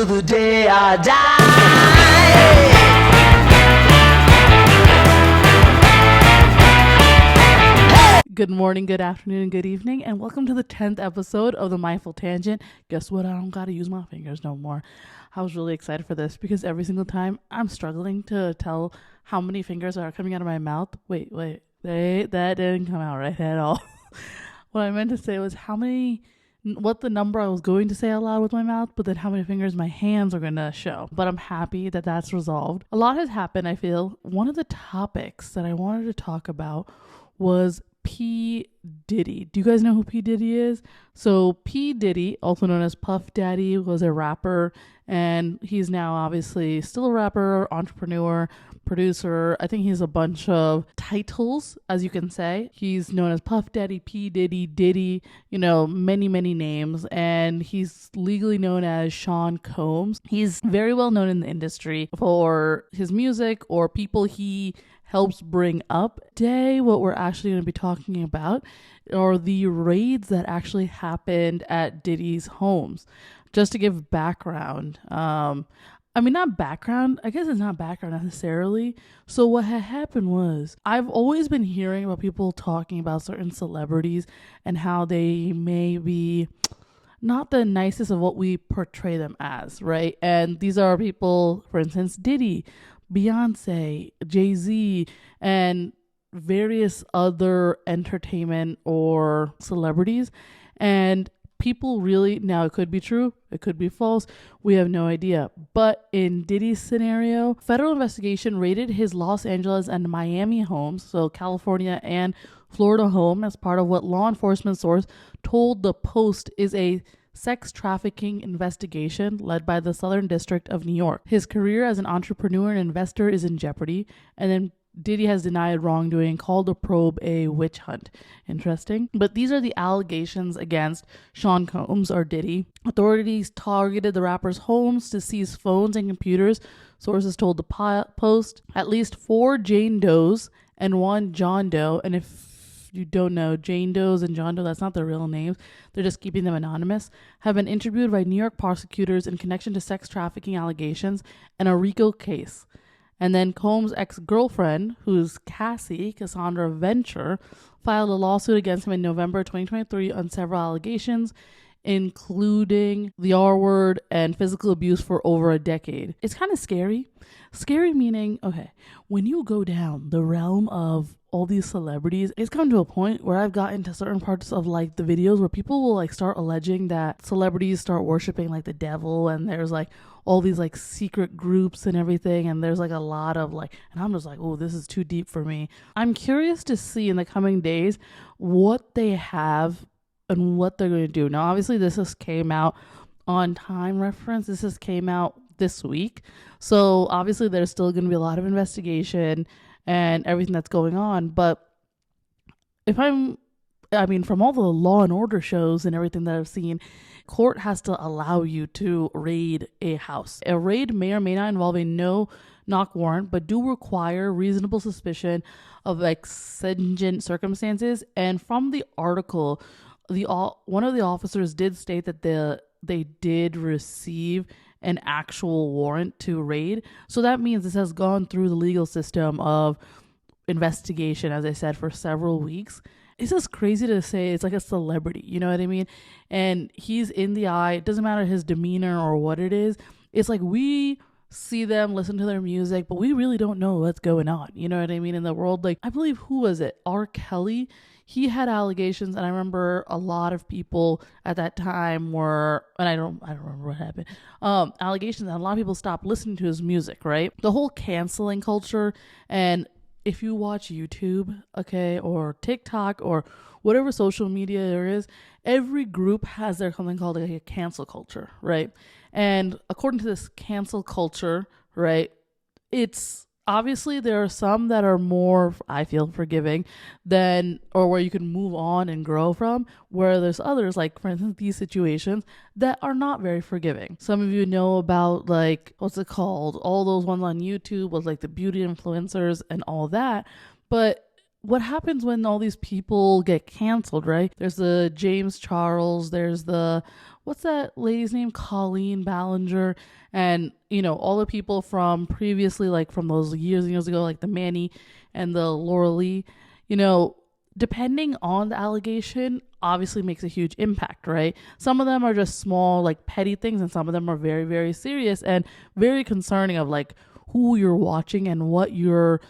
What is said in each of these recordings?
till the day I die. Good morning, good afternoon, good evening, and welcome to the 10th episode of The Mindful Tangent. Guess what? I don't gotta use my fingers no more. I was really excited for this because every single time I'm struggling to tell how many fingers are coming out of my mouth. Wait, that didn't come out right at all. What I meant to say was what the number I was going to say out loud with my mouth, but then how many fingers my hands are going to show. But I'm happy that that's resolved. A lot has happened, I feel. One of the topics that I wanted to talk about was P. Diddy. Do you guys know who P. Diddy is? So P. Diddy, also known as Puff Daddy, was a rapper, and he's now obviously still a rapper, entrepreneur, producer. I think he's a bunch of titles, as you can say. He's known as Puff Daddy, P. Diddy, many, many names, and he's legally known as Sean Combs. He's very well known in the industry for his music or people he helps bring up. Today, what we're actually going to be talking about are the raids that actually happened at Diddy's homes. Just to give background, not background, I guess it's not background necessarily. So what had happened was, I've always been hearing about people talking about certain celebrities and how they may be not the nicest of what we portray them as, right? And these are people, for instance, Diddy, Beyonce, Jay-Z, and various other entertainment or celebrities. And people really, now it could be true, it could be false, we have no idea. But in Diddy's scenario, federal investigation raided his Los Angeles and Miami homes, so California and Florida home, as part of what law enforcement source told the Post is a sex trafficking investigation led by the Southern District of New York. His career as an entrepreneur and investor is in jeopardy, and then Diddy has denied wrongdoing, called the probe a witch hunt. Interesting. But these are the allegations against Sean Combs, or Diddy. Authorities targeted the rapper's homes to seize phones and computers. Sources told the Post at least 4 Jane Does and 1 John Doe. And if you don't know, Jane Does and John Doe, that's not their real names, they're just keeping them anonymous, have been interviewed by New York prosecutors in connection to sex trafficking allegations and a RICO case. And then Combs' ex-girlfriend, who's Cassandra Venture, filed a lawsuit against him in November 2023 on several allegations, including the R word and physical abuse for over a decade. It's kind of scary. Scary meaning, okay, when you go down the realm of all these celebrities, it's come to a point where I've gotten to certain parts of like the videos where people will like start alleging that celebrities start worshiping like the devil, and there's like all these like secret groups and everything, and there's like a lot of like, and I'm just like, oh, this is too deep for me. I'm curious to see in the coming days what they have and what they're going to do. Now, obviously, this just came out on time reference. This just came out this week. So obviously, there's still going to be a lot of investigation and everything that's going on. But from all the Law and Order shows and everything that I've seen, court has to allow you to raid a house. A raid may or may not involve a no-knock warrant, but do require reasonable suspicion of exigent circumstances. And from the article, one of the officers did state that they did receive an actual warrant to raid. So that means this has gone through the legal system of investigation, as I said, for several weeks. It's just crazy to say it's like a celebrity, you know what I mean? And he's in the eye. It doesn't matter his demeanor or what it is. It's like we see them, listen to their music, but we really don't know what's going on. You know what I mean? In the world, like, I believe, who was it? R. Kelly. He had allegations, and I remember a lot of people at that time were, and I don't remember what happened, allegations, and a lot of people stopped listening to his music, right? The whole canceling culture, and if you watch YouTube, okay, or TikTok, or whatever social media there is, every group has their something called like a cancel culture, right? And according to this cancel culture, right, it's obviously there are some that are more, I feel, forgiving than, or where you can move on and grow from, where there's others, like for instance these situations, that are not very forgiving. Some of you know about, like, what's it called, all those ones on YouTube with like the beauty influencers and all that. But what happens when all these people get canceled, right? There's the James Charles, there's the what's that lady's name? Colleen Ballinger, and all the people from previously, like from those years and years ago, like the Manny and the Laura Lee, you know, depending on the allegation, obviously makes a huge impact, right? Some of them are just small, like petty things, and some of them are very, very serious and very concerning of like who you're watching and what you're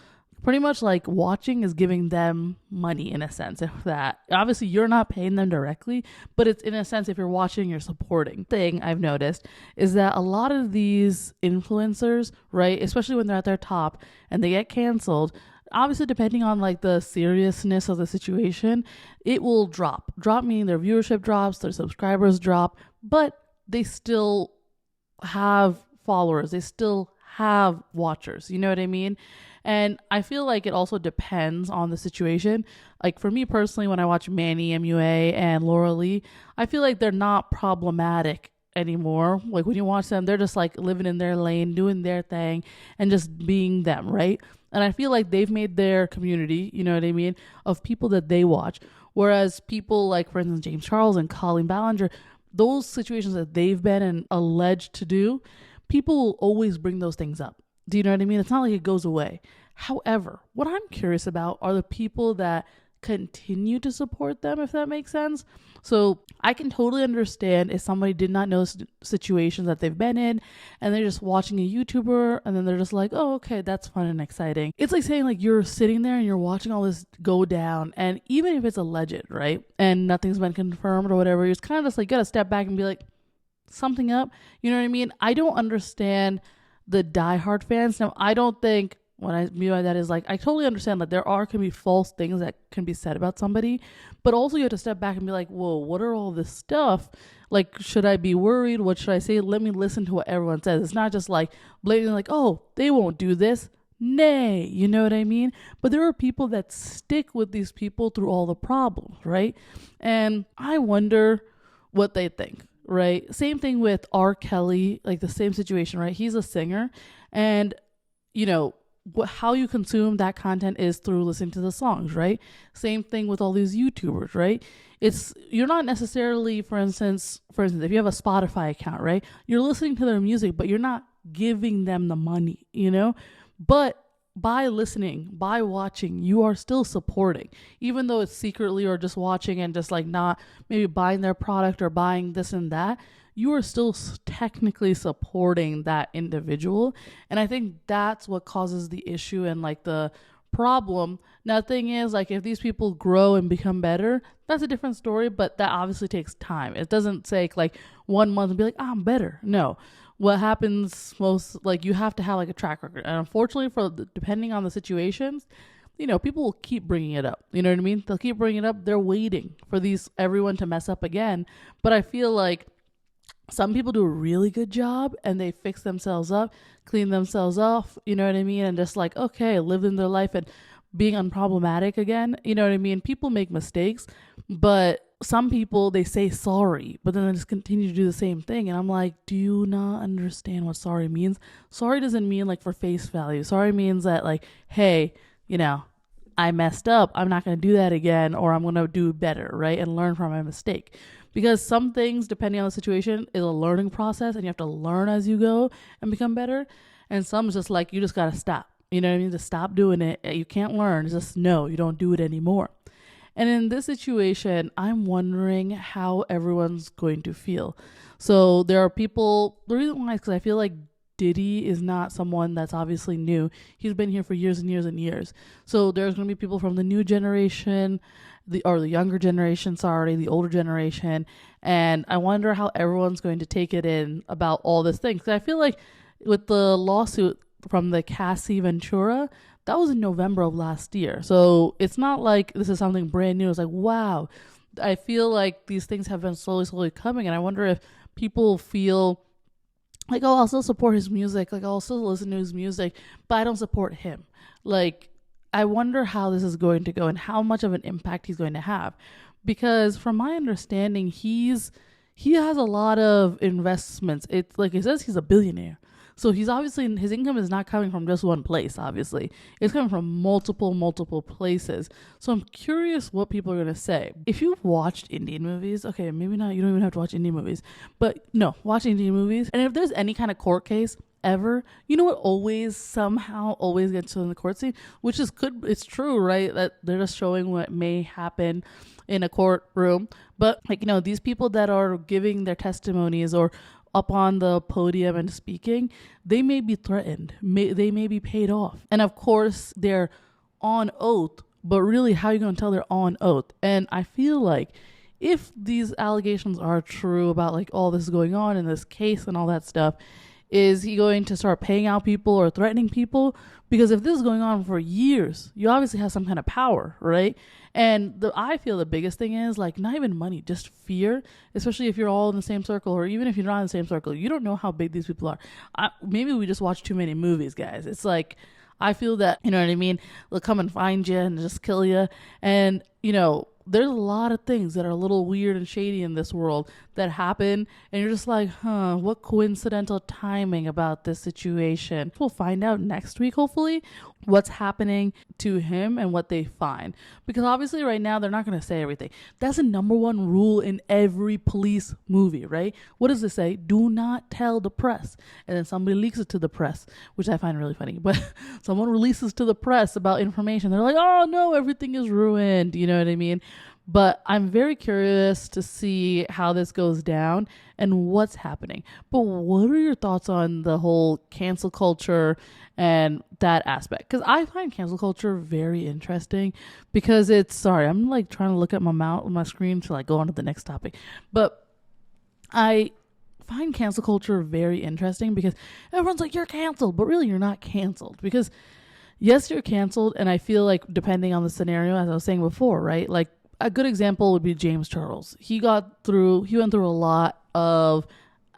pretty much like watching is giving them money in a sense. If that obviously you're not paying them directly, but it's in a sense if you're watching, you're supporting. Thing I've noticed is that a lot of these influencers, right, especially when they're at their top and they get canceled, obviously depending on like the seriousness of the situation, it will drop meaning their viewership drops, their subscribers drop, but they still have followers, they still have watchers, you know what I mean? And I feel like it also depends on the situation. Like for me personally, when I watch Manny MUA and Laura Lee, I feel like they're not problematic anymore. Like when you watch them, they're just like living in their lane, doing their thing, and just being them, right? And I feel like they've made their community, you know what I mean, of people that they watch. Whereas people like, for instance, James Charles and Colleen Ballinger, those situations that they've been and alleged to do, people will always bring those things up. Do you know what I mean? It's not like it goes away. However, what I'm curious about are the people that continue to support them, if that makes sense. So I can totally understand if somebody did not know situations that they've been in and they're just watching a YouTuber and then they're just like, oh, okay, that's fun and exciting. It's like saying like you're sitting there and you're watching all this go down, and even if it's alleged, right, and nothing's been confirmed or whatever, you're kind of just like gotta step back and be like, something up. You know what I mean? I don't understand the diehard fans. Now, I don't think what I mean by that is like, I totally understand that can be false things that can be said about somebody, but also you have to step back and be like, whoa, what are all this stuff? Like, should I be worried? What should I say? Let me listen to what everyone says. It's not just like blatantly like, oh, they won't do this. Nay, you know what I mean? But there are people that stick with these people through all the problems, right? And I wonder what they think. Right. Same thing with R. Kelly, like the same situation, right? He's a singer, and how you consume that content is through listening to the songs, right? Same thing with all these YouTubers, right? You're not necessarily, for instance, if you have a Spotify account, right? You're listening to their music, but you're not giving them the money, But by listening, by watching, you are still supporting, even though it's secretly or just watching and just like not maybe buying their product or buying this and that. You are still technically supporting that individual. And I think that's what causes the issue and like the problem. Now, the thing is, like, if these people grow and become better, that's a different story, but that obviously takes time. It doesn't take like 1 month and be like, I'm better. No. What happens most, like, you have to have like a track record. And unfortunately, depending on the situations, people will keep bringing it up. You know what I mean? They'll keep bringing it up. They're waiting for everyone to mess up again. But I feel like some people do a really good job and they fix themselves up, clean themselves off, you know what I mean? And just like, okay, living their life and being unproblematic again. You know what I mean? People make mistakes, but some people, they say sorry, but then they just continue to do the same thing. And I'm like, do you not understand what sorry means? Sorry doesn't mean like for face value. Sorry means that like, hey, I messed up. I'm not going to do that again, or I'm going to do better, right? And learn from my mistake. Because some things, depending on the situation, is a learning process and you have to learn as you go and become better. And some is just like, you just got to stop. You know what I mean? Just stop doing it. You can't learn. Just no, you don't do it anymore. And in this situation, I'm wondering how everyone's going to feel. So there are people, the reason why is because I feel like Diddy is not someone that's obviously new. He's been here for years and years and years. So there's going to be people from the new generation, the younger generation, the older generation. And I wonder how everyone's going to take it in about all this thing. Because I feel like with the lawsuit from the Cassie Ventura, that was in November of last year. So it's not like this is something brand new. It's like, wow. I feel like these things have been slowly coming. And I wonder if people feel like, oh, I'll still support his music. Like, I'll still listen to his music, but I don't support him. Like, I wonder how this is going to go and how much of an impact he's going to have. Because from my understanding, he has a lot of investments. It's like it says he's a billionaire. So he's obviously, his income is not coming from just one place, obviously. It's coming from multiple places. So I'm curious what people are going to say. If you've watched Indian movies, okay, maybe not, you don't even have to watch Indian movies, but no, watch Indian movies. And if there's any kind of court case ever, you know what always gets in the court scene, which is good. It's true, right? That they're just showing what may happen in a courtroom. But like, these people that are giving their testimonies or up on the podium and speaking, they may be threatened. They may be paid off. And of course, they're on oath, but really, how are you going to tell they're on oath? And I feel like if these allegations are true about like all this going on in this case and all that stuff, is he going to start paying out people or threatening people? Because if this is going on for years, you obviously have some kind of power, right? And I feel the biggest thing is like not even money, just fear, especially if you're all in the same circle, or even if you're not in the same circle. You don't know how big these people are. Maybe we just watch too many movies, guys. It's like, I feel that, you know what I mean? They'll come and find you and just kill you. And, there's a lot of things that are a little weird and shady in this world that happen. And you're just like, what coincidental timing about this situation. We'll find out next week, hopefully, what's happening to him and what they find. Because obviously right now, they're not going to say everything. That's the number one rule in every police movie, right? What does it say? Do not tell the press. And then somebody leaks it to the press, which I find really funny. But someone releases to the press about information. They're like, oh no, everything is ruined. You know what I mean? But I'm very curious to see how this goes down and what's happening. But what are your thoughts on the whole cancel culture and that aspect? Because I find cancel culture very interesting because I'm like trying to look at my screen to like go on to the next topic. But I find cancel culture very interesting because everyone's like, you're canceled, but really you're not canceled because yes, you're canceled. And I feel like depending on the scenario, as I was saying before, right? Like, a good example would be James Charles. He went through a lot of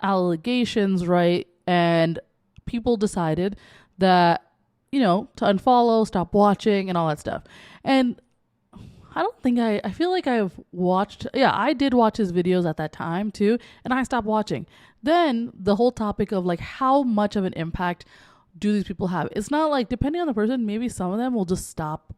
allegations, right? And people decided that, to unfollow, stop watching and all that stuff. And I feel like I've watched, I did watch his videos at that time too. And I stopped watching. Then the whole topic of like, how much of an impact do these people have? It's not like, depending on the person, maybe some of them will just stop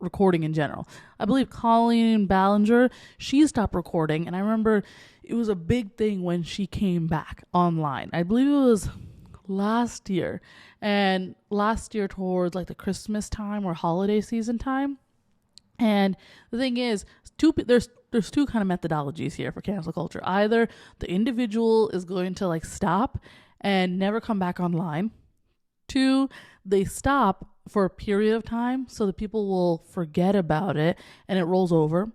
recording in general. I believe Colleen Ballinger, she stopped recording, and I remember it was a big thing when she came back online. I believe it was last year towards like the Christmas time or holiday season time. And the thing is, there's two kind of methodologies here for cancel culture. Either the individual is going to like stop and never come back online. 2, they stop for a period of time so that people will forget about it and it rolls over.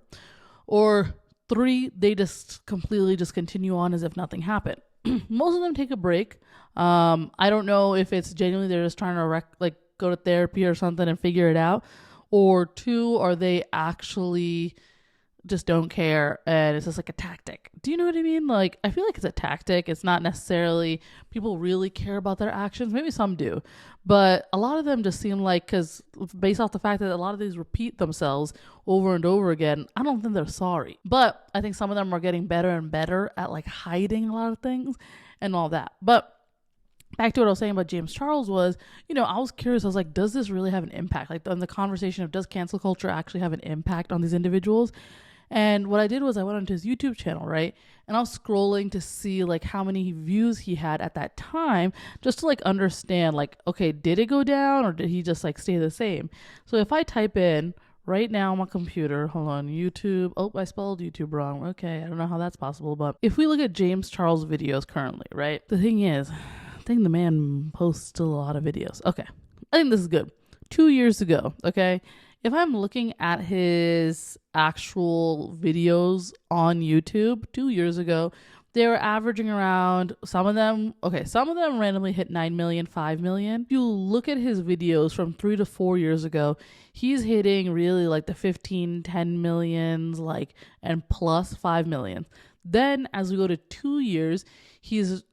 Or 3, they just completely just continue on as if nothing happened. Most of them take a break. I don't know if it's genuinely they're just trying to go to therapy or something and figure it out. Or 2, are they actually just don't care and it's just like a tactic. Do you know what I mean? Like, I feel like it's a tactic. It's not necessarily people really care about their actions. Maybe some do, but a lot of them just seem like, because based off the fact that a lot of these repeat themselves over and over again, I don't think they're sorry. But I think some of them are getting better and better at like hiding a lot of things and all that. But back to what I was saying about James Charles was, I was curious. I was like, does this really have an impact? Like on the conversation of, does cancel culture actually have an impact on these individuals? And what I did was I went onto his YouTube channel, right? And I was scrolling to see like how many views he had at that time, just to like understand like, okay, did it go down or did he just like stay the same? So if I type in right now on my computer, hold on, YouTube. Oh, I spelled YouTube wrong. Okay, I don't know how that's possible. But if we look at James Charles videos currently, right? The thing is, I think the man posts still a lot of videos. Okay, I think this is good. 2 years ago, okay? If I'm looking at his actual videos on YouTube 2 years ago, they were averaging around, some of them randomly hit 9 million, 5 million. If you look at his videos from 3 to 4 years ago, he's hitting really like the 15, 10 millions, like, and plus 5 million. Then as we go to 2 years, he's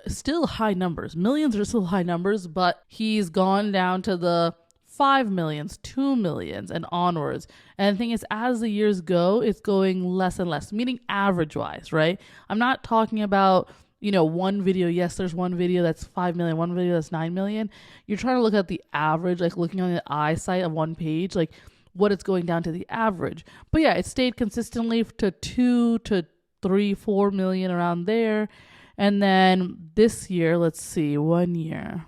still high numbers. Millions are still high numbers, but he's gone down to the 5 millions, 2 millions, and onwards. And the thing is, as the years go, it's going less and less, meaning average wise, right? I'm not talking about, one video, yes, there's one video that's 5 million, one video that's 9 million. You're trying to look at the average, like looking on the eyesight of one page, like what it's going down to the average. But yeah, it stayed consistently to 2 to 3, 4 million around there. And then this year, let's see, 1 year.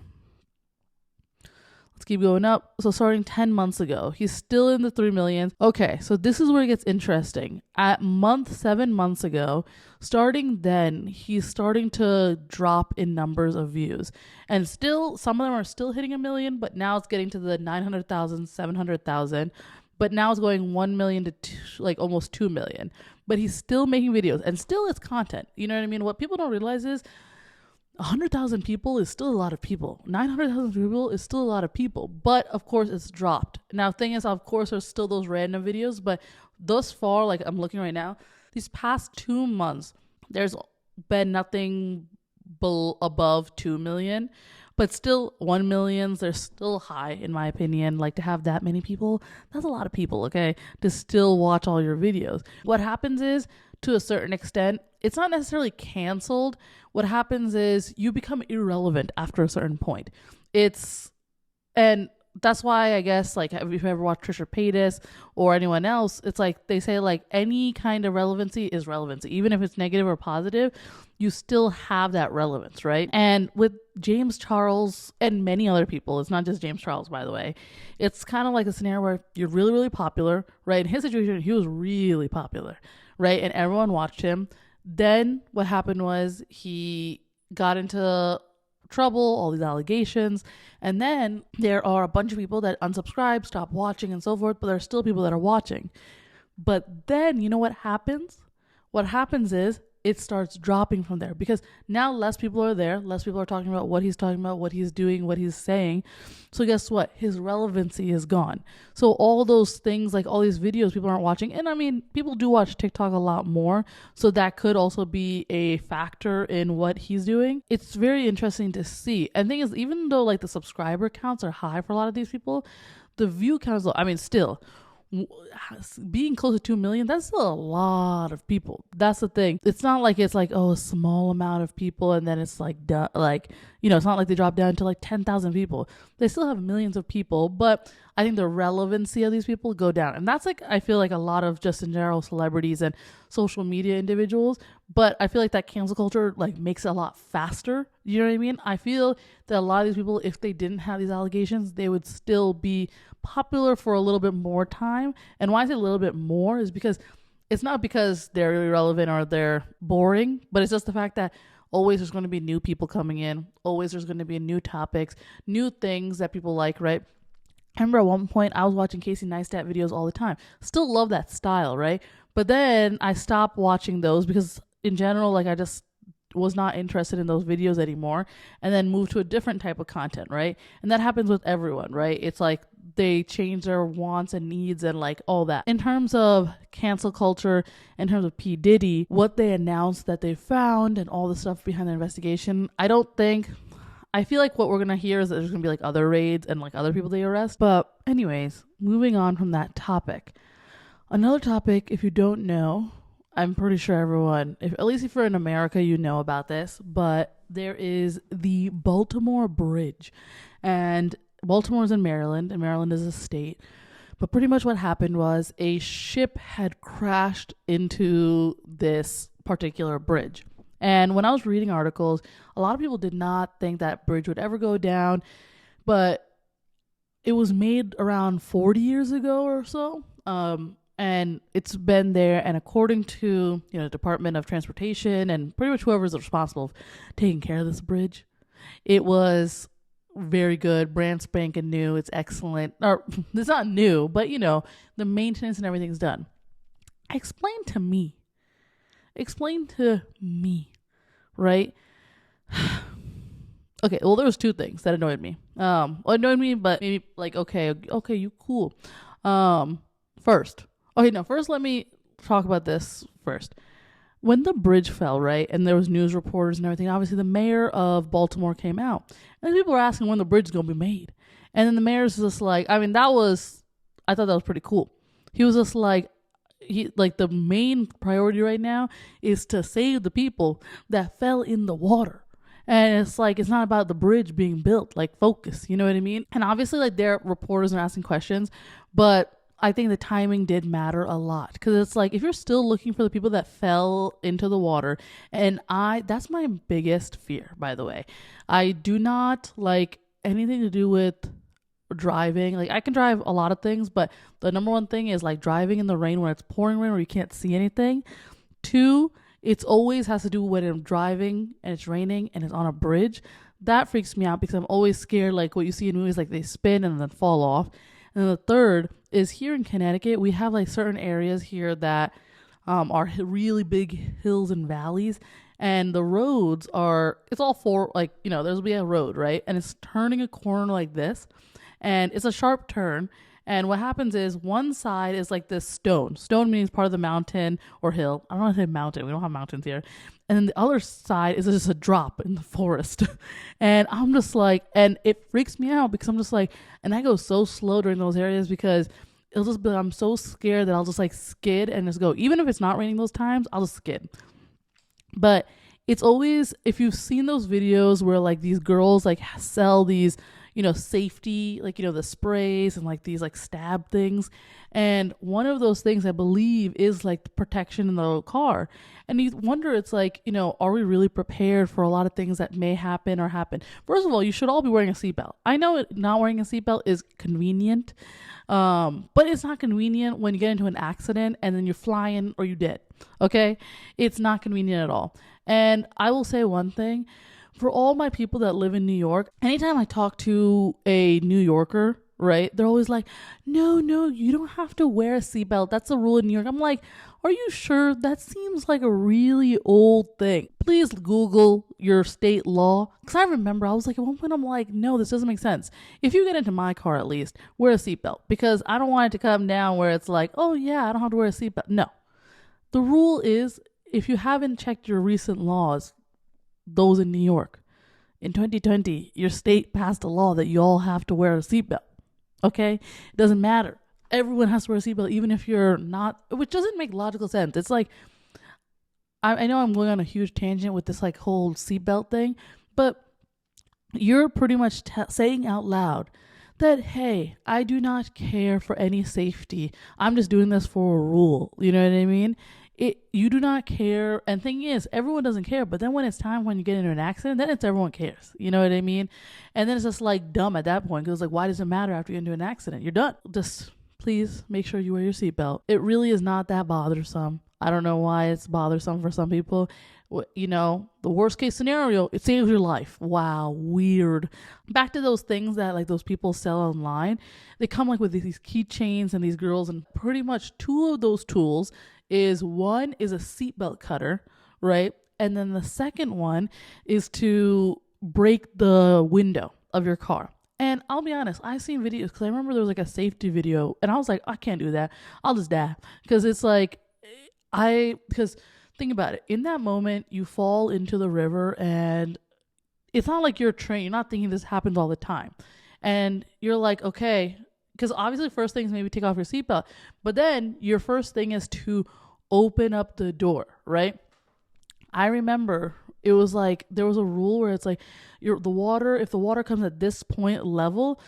Let's keep going up. So starting 10 months ago, he's still in the 3 million. Okay, so this is where it gets interesting. At 7 months ago, starting then, he's starting to drop in numbers of views. And still, some of them are still hitting 1 million, but now it's getting to the 900,000, 700,000. But now it's going 1 million to almost 2 million. But he's still making videos and still it's content. You know what I mean? What people don't realize is 100,000 people is still a lot of people. 900,000 people is still a lot of people. But of course, it's dropped. Now, thing is, of course, there's still those random videos. But thus far, like I'm looking right now, these past 2 months, there's been nothing above 2 million. But still, 1 million, they're still high, in my opinion. Like, to have that many people, that's a lot of people, okay? To still watch all your videos. What happens is, to a certain extent, it's not necessarily canceled. What happens is you become irrelevant after a certain point. And that's why I guess, like, if you've ever watched Trisha Paytas or anyone else, it's like they say, like, any kind of relevancy is relevancy. Even if it's negative or positive, you still have that relevance, right? And with James Charles and many other people, it's not just James Charles, by the way, it's kind of like a scenario where you're really, really popular, right? In his situation, he was really popular, right? And everyone watched him. Then what happened was he got into trouble, all these allegations, and then there are a bunch of people that unsubscribe, stop watching, and so forth, but there are still people that are watching. But then, you know what happens? What happens is it starts dropping from there because now less people are there, less people are talking about what he's talking about, what he's doing, what he's saying. So guess what? His relevancy is gone. So all those things, like all these videos people aren't watching, and I mean, people do watch TikTok a lot more, so that could also be a factor in what he's doing. It's very interesting to see. And the thing is, even though like the subscriber counts are high for a lot of these people, the view count is low. I mean, still, being close to 2 million, that's still a lot of people. That's the thing. It's not like it's like, oh, a small amount of people and then it's like it's not like they drop down to like 10,000 people. They still have millions of people, but I think the relevancy of these people go down. And that's like, I feel like a lot of just in general celebrities and social media individuals, but I feel like that cancel culture like makes it a lot faster. You know what I mean? I feel that a lot of these people, if they didn't have these allegations, they would still be popular for a little bit more time. And why I say a little bit more is because it's not because they're irrelevant or they're boring, but it's just the fact that always there's going to be new people coming in. Always there's going to be new topics, new things that people like, right? I remember at one point I was watching Casey Neistat videos all the time. Still love that style, right? But then I stopped watching those because in general, like I just was not interested in those videos anymore, and then moved to a different type of content, right? And that happens with everyone, right? It's like they change their wants and needs and like all that. In terms of cancel culture, in terms of P. Diddy, what they announced that they found and all the stuff behind the investigation, I feel like what we're going to hear is that there's going to be like other raids and like other people they arrest. But anyways, moving on from that topic. Another topic, if you don't know, I'm pretty sure everyone, at least if you're in America, you know about this, but there is the Baltimore Bridge. And Baltimore's in Maryland, and Maryland is a state. But pretty much what happened was a ship had crashed into this particular bridge. And when I was reading articles, a lot of people did not think that bridge would ever go down, but it was made around 40 years ago or so. And it's been there, and according to the Department of Transportation and pretty much whoever's responsible for taking care of this bridge, it was very good, brand spanking new. It's excellent. Or it's not new, but the maintenance and everything's done. Explain to me, right? Okay, well, there was two things that annoyed me. But maybe like, okay, you cool. First let me talk about this first. When the bridge fell, right, and there was news reporters and everything, obviously the mayor of Baltimore came out. And people were asking when the bridge is going to be made. And then the mayor's just like, I thought that was pretty cool. He was just like, the main priority right now is to save the people that fell in the water. And it's like, it's not about the bridge being built, like focus, you know what I mean? And obviously like their reporters are asking questions, but I think the timing did matter a lot, because it's like, if you're still looking for the people that fell into the water, and that's my biggest fear, by the way. I do not like anything to do with driving. Like, I can drive a lot of things, but the number one thing is like driving in the rain when it's pouring rain where you can't see anything. Two, it's always has to do when I'm driving and it's raining and it's on a bridge. That freaks me out because I'm always scared, like what you see in movies, like they spin and then fall off. And then the third is, here in Connecticut, we have like certain areas here that are really big hills and valleys, and the roads it's all four, like, there'll be a road, right? And it's turning a corner like this, and it's a sharp turn. And what happens is, one side is like this stone. Stone means part of the mountain or hill. I don't want to say mountain. We don't have mountains here. And then the other side is just a drop in the forest. And I'm just like, and it freaks me out because I'm just like, and I go so slow during those areas because it'll just be, I'm so scared that I'll just like skid and just go. Even if it's not raining those times, I'll just skid. But it's always, if you've seen those videos where like these girls like sell these, safety, like, the sprays and like these like stab things. And one of those things, I believe, is like the protection in the car. And you wonder, it's like, are we really prepared for a lot of things that may happen or happen? First of all, you should all be wearing a seatbelt. I know not wearing a seatbelt is convenient, but it's not convenient when you get into an accident and then you're flying or you're dead. Okay? It's not convenient at all. And I will say one thing. For all my people that live in New York, anytime I talk to a New Yorker, right, they're always like, no, you don't have to wear a seatbelt. That's a rule in New York. I'm like, are you sure? That seems like a really old thing. Please Google your state law. Because I remember I was like, at one point, I'm like, no, this doesn't make sense. If you get into my car, at least, wear a seatbelt. Because I don't want it to come down where it's like, oh yeah, I don't have to wear a seatbelt. No. The rule is, if you haven't checked your recent laws, those in New York, in 2020, your state passed a law that you all have to wear a seatbelt. Okay? It doesn't matter. Everyone has to wear a seatbelt, even if you're not, which doesn't make logical sense. It's like, I know I'm going on a huge tangent with this like whole seatbelt thing, but you're pretty much saying out loud that, hey, I do not care for any safety. I'm just doing this for a rule. You know what I mean? You do not care. And thing is, everyone doesn't care. But then when it's time, when you get into an accident, then it's everyone cares. You know what I mean? And then it's just like dumb at that point. Because it's like, why does it matter after you get into an accident? You're done. Just please make sure you wear your seatbelt. It really is not that bothersome. I don't know why it's bothersome for some people. The worst case scenario, it saves your life. Wow, weird. Back to those things that like those people sell online. They come like with these keychains and these girls, and pretty much two of those tools is, one is a seatbelt cutter, right? And then the second one is to break the window of your car. And I'll be honest, I've seen videos, because I remember there was like a safety video, and I was like, I can't do that. I'll just die. Because it's like, because think about it. In that moment, you fall into the river, and it's not like you're trained. You're not thinking this happens all the time. And you're like, okay, because obviously first thing is maybe take off your seatbelt. But then your first thing is to open up the door, right? I remember it was like, there was a rule where it's like, if the water comes at this point level,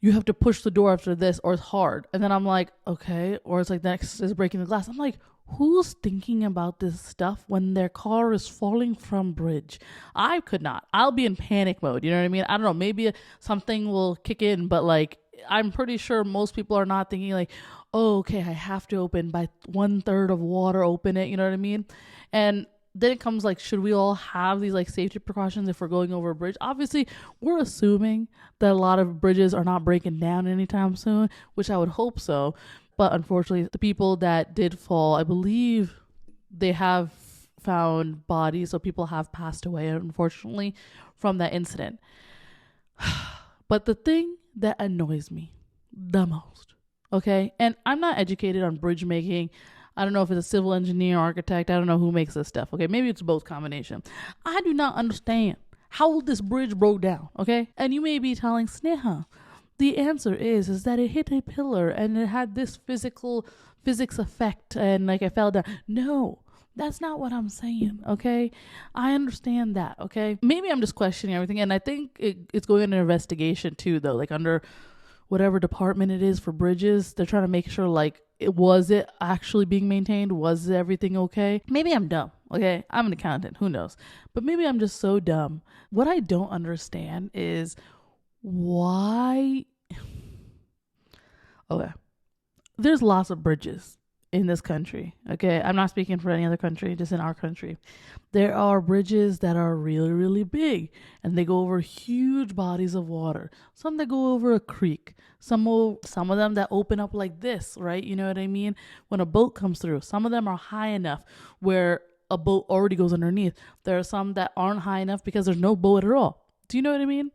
you have to push the door after this, or it's hard. And then I'm like, okay. Or it's like, next is breaking the glass. I'm like, who's thinking about this stuff when their car is falling from bridge? I could not. I'll be in panic mode. You know what I mean? I don't know. Maybe something will kick in, but like, I'm pretty sure most people are not thinking like, oh, okay, I have to open by 1/3 of water, open it. You know what I mean? And then it comes like, should we all have these like safety precautions if we're going over a bridge? Obviously, we're assuming that a lot of bridges are not breaking down anytime soon, which I would hope so. But unfortunately, the people that did fall, I believe they have found bodies. So people have passed away, unfortunately, from that incident. But the thing that annoys me the most, okay? And I'm not educated on bridge making. I don't know if it's a civil engineer, architect. I don't know who makes this stuff, okay? Maybe it's both combination. I do not understand how this bridge broke down, okay? And you may be telling Sneha, the answer is that it hit a pillar and it had this physical physics effect and like I fell down. No, that's not what I'm saying, okay? I understand that, okay? Maybe I'm just questioning everything, and I think it's going into investigation too, though, like under whatever department it is for bridges. They're trying to make sure, like, was it actually being maintained? Was everything okay? Maybe I'm dumb, okay? I'm an accountant, who knows? But maybe I'm just so dumb. What I don't understand is why... Okay. There's lots of bridges in this country, okay? I'm not speaking for any other country, just in our country. There are bridges that are really, really big, and they go over huge bodies of water. Some that go over a creek. Some of them that open up like this, right? You know what I mean? When a boat comes through. Some of them are high enough where a boat already goes underneath. There are some that aren't high enough because there's no boat at all. Do you know what I mean?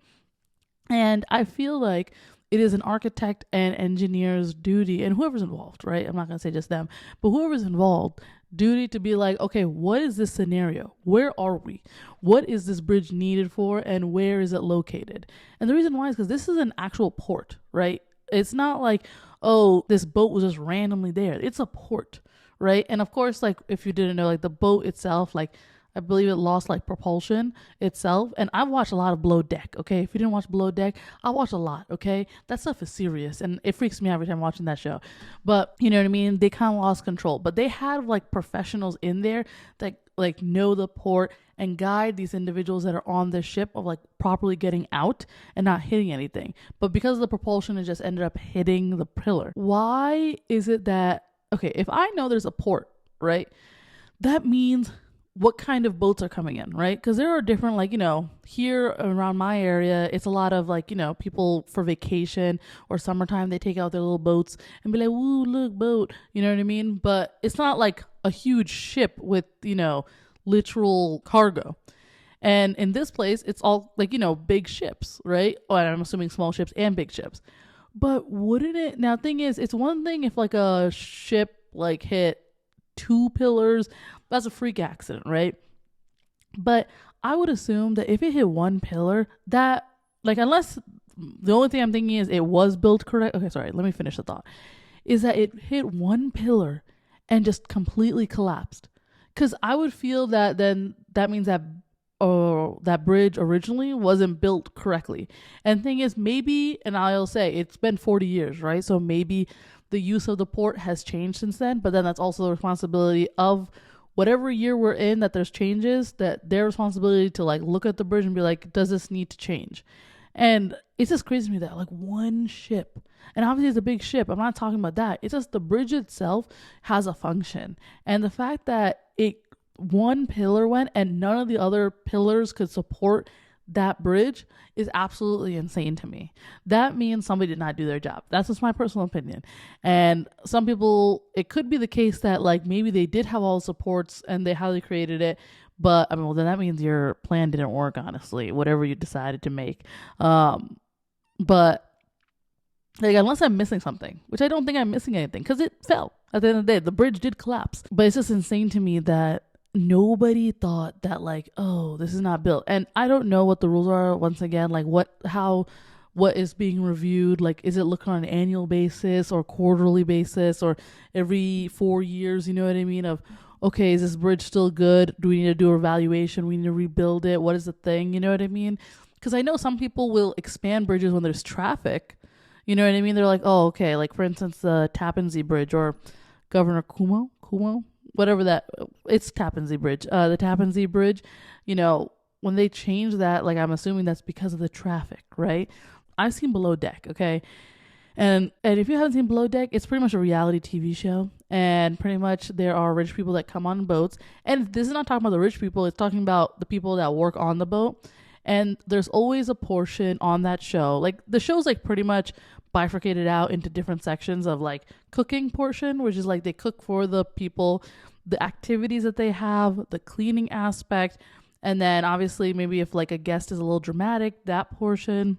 And I feel like it is an architect and engineer's duty, and whoever's involved, right? I'm not going to say just them, but whoever's involved, duty to be like, okay, what is this scenario? Where are we? What is this bridge needed for, and where is it located? And the reason why is because this is an actual port, right? It's not like, oh, this boat was just randomly there. It's a port, right? And of course, like, if you didn't know, like, the boat itself, like, I believe it lost like propulsion itself. And I watched a lot of Below Deck, okay? If you didn't watch Below Deck, I watched a lot, okay? That stuff is serious and it freaks me out every time watching that show. But you know what I mean? They kind of lost control. But they had like professionals in there that like know the port and guide these individuals that are on the ship of like properly getting out and not hitting anything. But because of the propulsion, it just ended up hitting the pillar. Why is it that, okay, if I know there's a port, right? That means what kind of boats are coming in, right? Because there are different, like, you know, here around my area, it's a lot of like, you know, people for vacation or summertime, they take out their little boats and be like, woo, look, boat, you know what I mean? But it's not like a huge ship with, you know, literal cargo. And in this place, it's all like, you know, big ships, right? Oh, and I'm assuming small ships and big ships. But wouldn't it, now thing is, it's one thing if like a ship like hit 2 pillars, that's a freak accident, right? But I would assume that if it hit 1 pillar, that, like, unless the only thing I'm thinking is it was built correct. Okay, sorry, let me finish the thought. Is that it hit 1 pillar and just completely collapsed. Because I would feel that then that means that that bridge originally wasn't built correctly. And the thing is, maybe, and I'll say it's been 40 years, right? So maybe the use of the port has changed since then, but then that's also the responsibility of whatever year we're in that there's changes, that their responsibility to like look at the bridge and be like, does this need to change? And it's just crazy to me that like 1 ship, and obviously it's a big ship, I'm not talking about that, it's just the bridge itself has a function. And the fact that 1 pillar went and none of the other pillars could support that bridge is absolutely insane to me. That means somebody did not do their job. That's just my personal opinion. And some people, it could be the case that like maybe they did have all the supports and they how they created it, but I mean, well, then that means your plan didn't work, honestly, whatever you decided to make. But like, unless I'm missing something, which I don't think I'm missing anything, because it fell at the end of the day. The bridge did collapse. But it's just insane to me that nobody thought that like, oh, this is not built. And I don't know what the rules are, once again, like what is being reviewed. Like, is it looked on an annual basis or quarterly basis or every 4 years? You know what I mean? Of, okay, is this bridge still good? Do we need to do a evaluation? We need to rebuild it? What is the thing? You know what I mean? Because I know some people will expand bridges when there's traffic. You know what I mean? They're like, oh, okay. Like, for instance, the Tappan Zee Bridge or Governor Cuomo, whatever that, it's Tappan Zee Bridge. The Tappan Zee Bridge, you know, when they change that, like, I'm assuming that's because of the traffic, right? I've seen Below Deck, okay? And if you haven't seen Below Deck, it's pretty much a reality TV show. And pretty much there are rich people that come on boats. And this is not talking about the rich people. It's talking about the people that work on the boat. And there's always a portion on that show. Like, the show's like pretty much bifurcated out into different sections of like cooking portion, which is like they cook for the people, the activities that they have, the cleaning aspect. And then obviously maybe if like a guest is a little dramatic, that portion.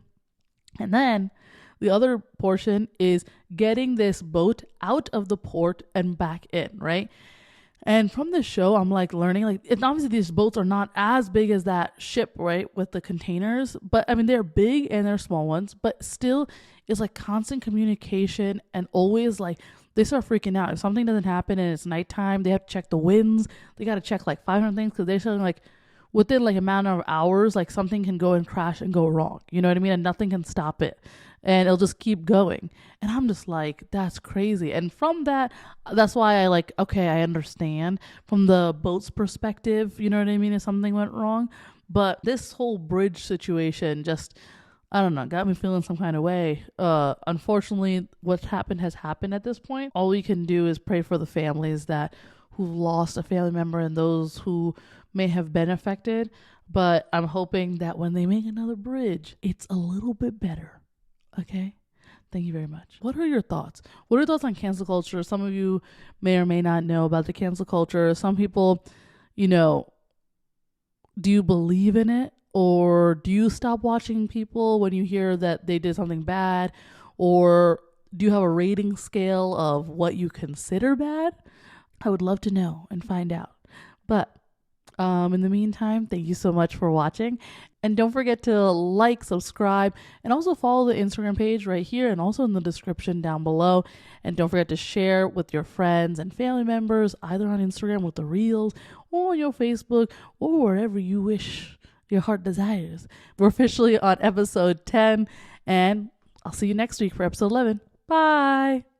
And then the other portion is getting this boat out of the port and back in, right? And from this show, I'm like learning, like, and obviously these boats are not as big as that ship, right, with the containers. But I mean, they're big and they're small ones, but still it's like constant communication and always like they start freaking out. If something doesn't happen and it's nighttime, they have to check the winds. They got to check like 500 things because they're saying like within like a matter of hours, like something can go and crash and go wrong. You know what I mean? And nothing can stop it. And it'll just keep going. And I'm just like, that's crazy. And from that, that's why I like, okay, I understand from the boat's perspective, you know what I mean, if something went wrong. But this whole bridge situation just, I don't know, got me feeling some kind of way. Unfortunately, what's happened has happened at this point. All we can do is pray for the families that who've lost a family member and those who may have been affected. But I'm hoping that when they make another bridge, it's a little bit better. Okay? Thank you very much. What are your thoughts? What are your thoughts on cancel culture? Some of you may or may not know about the cancel culture. Some people, you know, do you believe in it? Or do you stop watching people when you hear that they did something bad? Or do you have a rating scale of what you consider bad? I would love to know and find out. But in the meantime, thank you so much for watching. And don't forget to like, subscribe, and also follow the Instagram page right here and also in the description down below. And don't forget to share with your friends and family members, either on Instagram with the reels or on your Facebook or wherever you wish your heart desires. We're officially on episode 10, and I'll see you next week for episode 11. Bye.